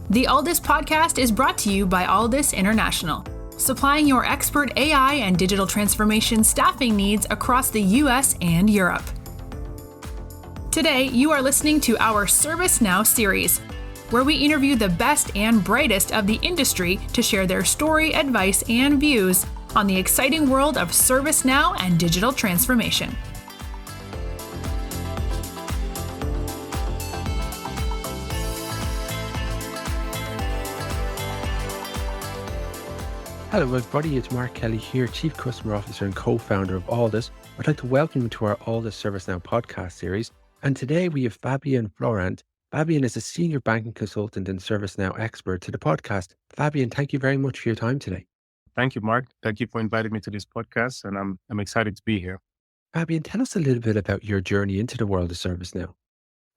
The Aldis podcast is brought to you by Aldis International, supplying your expert AI and digital transformation staffing needs across the US and Europe. Today, you are listening to our ServiceNow series, where we interview the best and brightest of the industry to share their story, advice, and views on the exciting world of ServiceNow and digital transformation. Hello everybody, it's Mark Kelly here, Chief Customer Officer and co-founder of Aldis. I'd like to welcome you to our Aldis ServiceNow podcast series. And today we have Fabian Florant. Fabian is a senior banking consultant and ServiceNow expert to the podcast. Fabian, thank you very much for your time today. Thank you, Mark. Thank you for inviting me to this podcast, and I'm excited to be here. Fabian, tell us a little bit about your journey into the world of ServiceNow.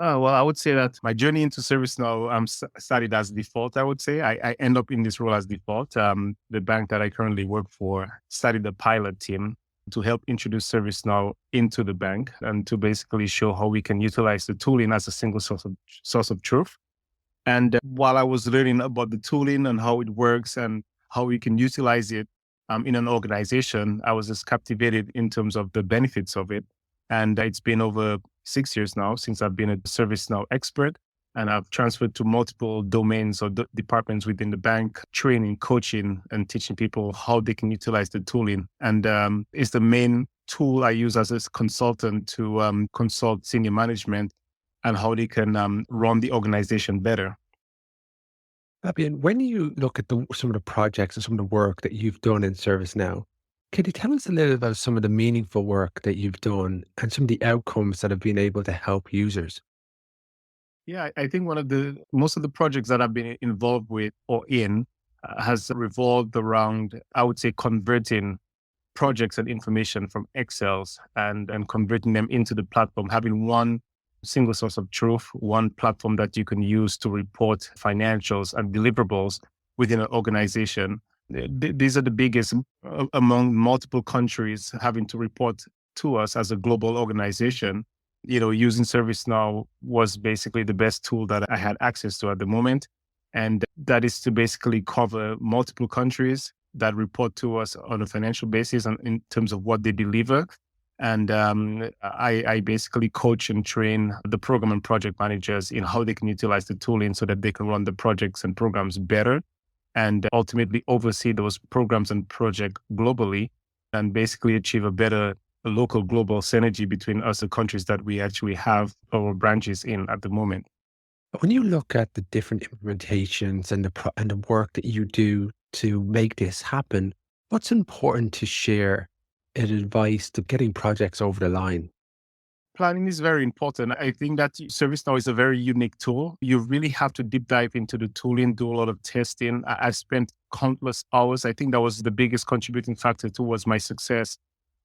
Well, I would say that my journey into ServiceNow started as default, I would say. I end up in this role as default. The bank that I currently work for started a pilot team to help introduce ServiceNow into the bank and to basically show how we can utilize the tooling as a single source of truth. And while I was learning about the tooling and how it works and how we can utilize it in an organization, I was just captivated in terms of the benefits of it. And it's been over 6 years now since I've been a ServiceNow expert, and I've transferred to multiple domains or departments within the bank, training, coaching, and teaching people how they can utilize the tooling. And it's the main tool I use as a consultant to consult senior management and how they can run the organization better. Fabian, when you look at some of the projects and some of the work that you've done in ServiceNow, can you tell us a little about some of the meaningful work that you've done and some of the outcomes that have been able to help users? Yeah, I think most of the projects that I've been involved with or in has revolved around, I would say, converting projects and information from Excels and converting them into the platform, having one single source of truth, one platform that you can use to report financials and deliverables within an organization. These are the biggest among multiple countries having to report to us as a global organization. Using ServiceNow was basically the best tool that I had access to at the moment. And that is to basically cover multiple countries that report to us on a financial basis and in terms of what they deliver. And I basically coach and train the program and project managers in how they can utilize the tooling so that they can run the projects and programs better and ultimately oversee those programs and projects globally and basically achieve a better local global synergy between us, the countries that we actually have our branches in at the moment. When you look at the different implementations and the work that you do to make this happen, what's important to share as advice to getting projects over the line? Planning is very important. I think that ServiceNow is a very unique tool. You really have to deep dive into the tooling, do a lot of testing. I've spent countless hours. I think that was the biggest contributing factor towards my success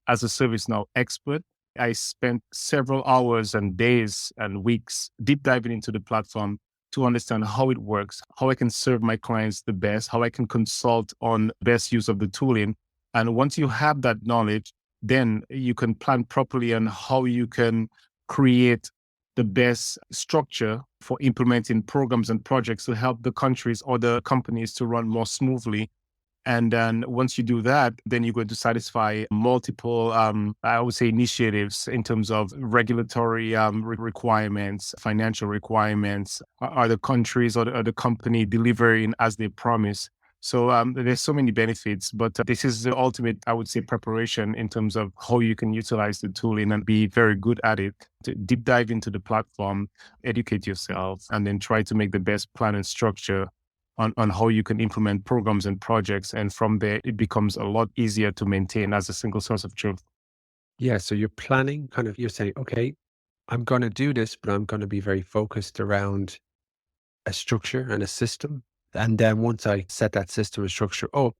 as a ServiceNow expert. I spent several hours and days and weeks deep diving into the platform to understand how it works, how I can serve my clients the best, how I can consult on best use of the tooling. And once you have that knowledge, then you can plan properly on how you can create the best structure for implementing programs and projects to help the countries or the companies to run more smoothly. And then once you do that, then you're going to satisfy multiple, I would say, initiatives in terms of regulatory requirements, financial requirements. Are the countries or the company delivering as they promise? So there's so many benefits, but this is the ultimate, I would say, preparation in terms of how you can utilize the tooling and be very good at it. To deep dive into the platform, educate yourself, and then try to make the best plan and structure on how you can implement programs and projects. And from there, it becomes a lot easier to maintain as a single source of truth. Yeah, so you're planning you're saying, okay, I'm going to do this, but I'm going to be very focused around a structure and a system. And then once I set that system and structure up,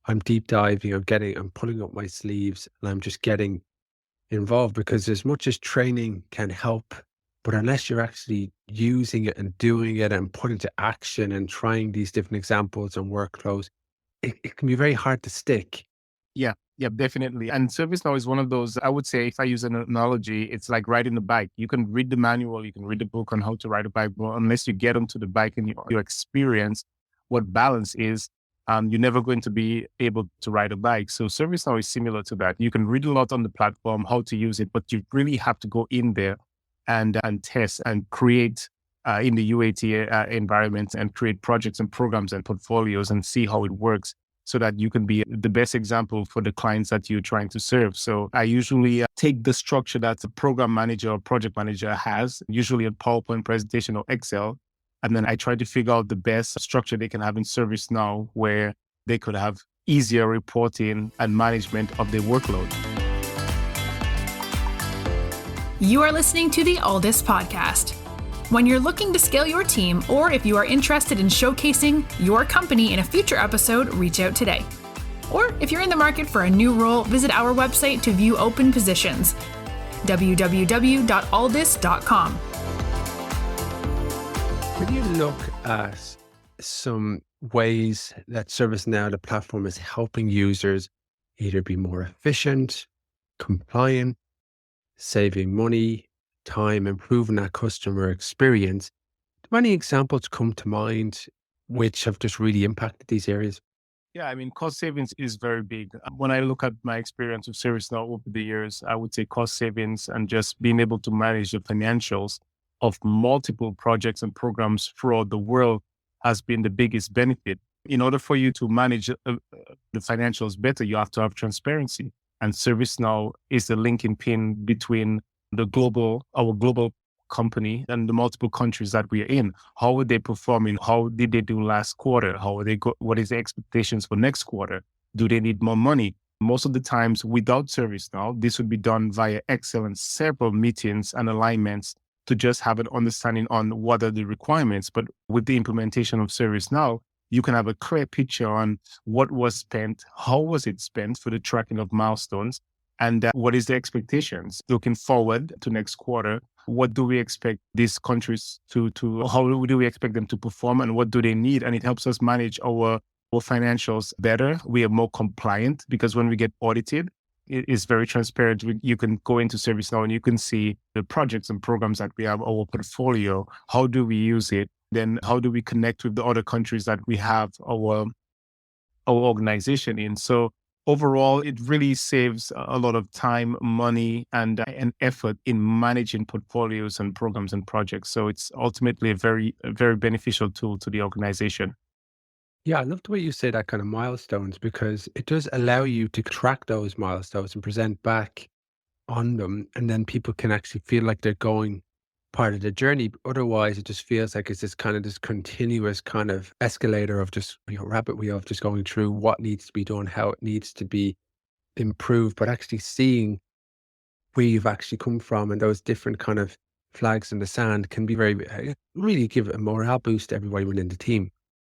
I'm deep diving, I'm pulling up my sleeves and I'm just getting involved, because as much as training can help, but unless you're actually using it and doing it and putting to action and trying these different examples and workflows, it can be very hard to stick. Yeah, definitely. And ServiceNow is one of those, I would say, if I use an analogy, it's like riding a bike. You can read the manual, you can read the book on how to ride a bike, but unless you get onto the bike and you experience what balance is, you're never going to be able to ride a bike. So ServiceNow is similar to that. You can read a lot on the platform, how to use it, but you really have to go in there and test and create in the UAT environment and create projects and programs and portfolios and see how it works, so that you can be the best example for the clients that you're trying to serve. So I usually take the structure that a program manager or project manager has, usually a PowerPoint presentation or Excel, and then I try to figure out the best structure they can have in ServiceNow where they could have easier reporting and management of their workload. You are listening to the Aldis Podcast. When you're looking to scale your team, or if you are interested in showcasing your company in a future episode, reach out today. Or if you're in the market for a new role, visit our website to view open positions, www.aldis.com. When you look at some ways that ServiceNow, the platform, is helping users either be more efficient, compliant, saving money, time, improving that customer experience, do any examples come to mind which have just really impacted these areas? Yeah, I mean, cost savings is very big. When I look at my experience with ServiceNow over the years, I would say cost savings and just being able to manage the financials of multiple projects and programs throughout the world has been the biggest benefit. In order for you to manage the financials better, you have to have transparency. And ServiceNow is the linking pin between our global company and the multiple countries that we are in. How are they performing? How did they do last quarter? What is the expectations for next quarter? Do they need more money? Most of the times without ServiceNow, this would be done via Excel and several meetings and alignments to just have an understanding on what are the requirements. But with the implementation of ServiceNow, you can have a clear picture on what was spent, how was it spent for the tracking of milestones, and what is the expectations looking forward to next quarter. What do we expect these countries to how do we expect them to perform, and what do they need? And it helps us manage our financials better. We are more compliant because when we get audited, it is very transparent. You can go into ServiceNow and you can see the projects and programs that we have, our portfolio. How do we use it? Then how do we connect with the other countries that we have our organization in? So overall, it really saves a lot of time, money, and effort in managing portfolios and programs and projects. So it's ultimately a very beneficial tool to the organization. Yeah, I love the way you say that kind of milestones, because it does allow you to track those milestones and present back on them. And then people can actually feel like they're going part of the journey. Otherwise, it just feels like it's this continuous kind of escalator of just, rabbit wheel of just going through what needs to be done, how it needs to be improved, but actually seeing where you've actually come from and those different kind of flags in the sand can be really give a morale boost to everybody within the team.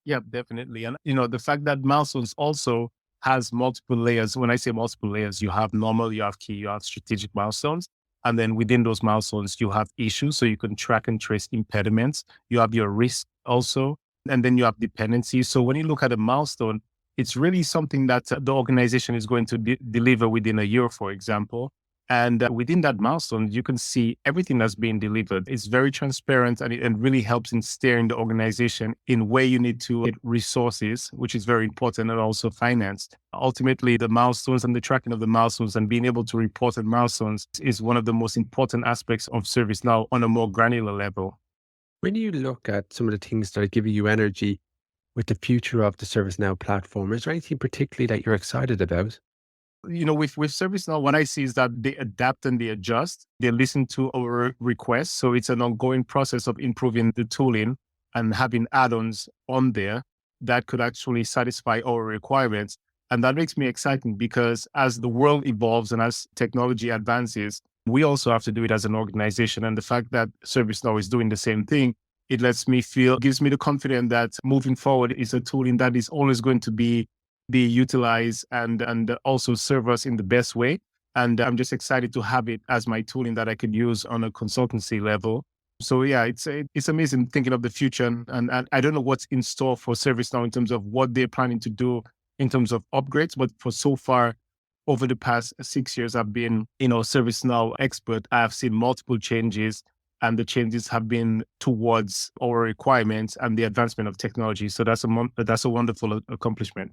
Yeah, definitely. And the fact that milestones also has multiple layers. When I say multiple layers, you have normal, you have key, you have strategic milestones. And then within those milestones, you have issues. So you can track and trace impediments. You have your risk also. And then you have dependencies. So when you look at a milestone, it's really something that the organization is going to deliver within a year, for example. And within that milestone, you can see everything that's being delivered. It's very transparent, and it really helps in steering the organization in where you need to get resources, which is very important, and also finance. Ultimately, the milestones and the tracking of the milestones and being able to report on milestones is one of the most important aspects of ServiceNow on a more granular level. When you look at some of the things that are giving you energy with the future of the ServiceNow platform, is there anything particularly that you're excited about? With ServiceNow, what I see is that they adapt and they adjust. They listen to our requests. So it's an ongoing process of improving the tooling and having add-ons on there that could actually satisfy our requirements. And that makes me excited because as the world evolves and as technology advances, we also have to do it as an organization. And the fact that ServiceNow is doing the same thing, it gives me the confidence that moving forward is a tooling that is always going to be utilized and also serve us in the best way. And I'm just excited to have it as my tooling that I could use on a consultancy level. So yeah, it's amazing thinking of the future. And I don't know what's in store for ServiceNow in terms of what they're planning to do in terms of upgrades, but for so far, over the past 6 years, I've been, ServiceNow expert. I have seen multiple changes, and the changes have been towards our requirements and the advancement of technology. So that's a wonderful accomplishment.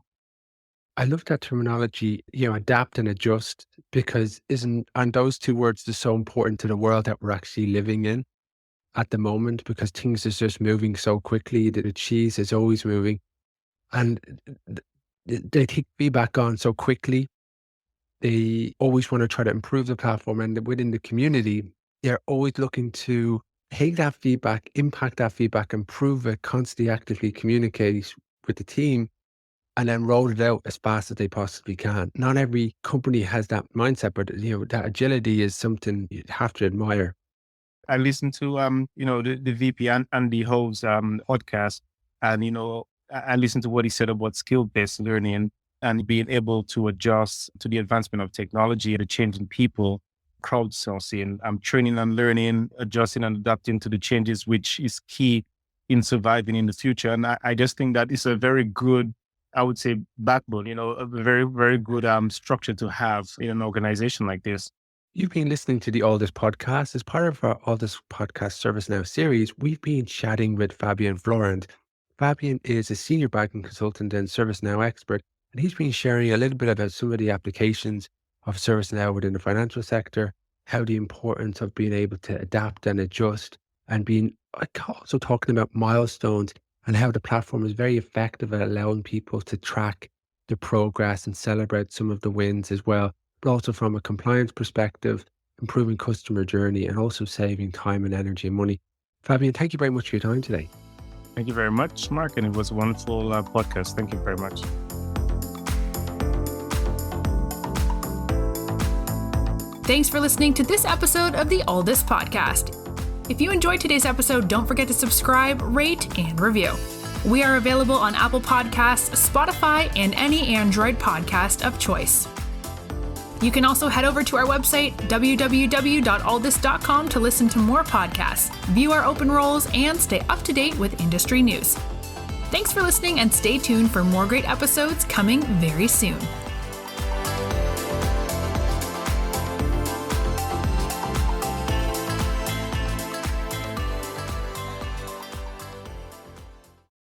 I love that terminology, adapt and adjust, because and those two words are so important to the world that we're actually living in at the moment, because things is just moving so quickly. The cheese is always moving, and they take feedback on so quickly. They always want to try to improve the platform, and within the community, they're always looking to take that feedback, impact that feedback, improve it, constantly actively communicate with the team, and then roll it out as fast as they possibly can. Not every company has that mindset, but that agility is something you have to admire. I listened to the VP and the host podcast, and I listened to what he said about skill-based learning and being able to adjust to the advancement of technology, the change in people, crowdsourcing, training and learning, adjusting and adapting to the changes, which is key in surviving in the future. And I just think that is a very good, I would say, backbone, a very, very good structure to have in an organization like this. You've been listening to the All This podcast. As part of our All This podcast ServiceNow series, we've been chatting with Fabian Florant. Fabian is a senior banking consultant and ServiceNow expert, and he's been sharing a little bit about some of the applications of ServiceNow within the financial sector, how the importance of being able to adapt and adjust, and being also talking about milestones and how the platform is very effective at allowing people to track the progress and celebrate some of the wins as well, but also from a compliance perspective, improving customer journey, and also saving time and energy and money. Fabian, thank you very much for your time today. Thank you very much, Mark. And it was a wonderful podcast. Thank you very much. Thanks for listening to this episode of the All This podcast. If you enjoyed today's episode, don't forget to subscribe, rate, and review. We are available on Apple Podcasts, Spotify, and any Android podcast of choice. You can also head over to our website, www.allthis.com, to listen to more podcasts, view our open roles, and stay up to date with industry news. Thanks for listening, and stay tuned for more great episodes coming very soon.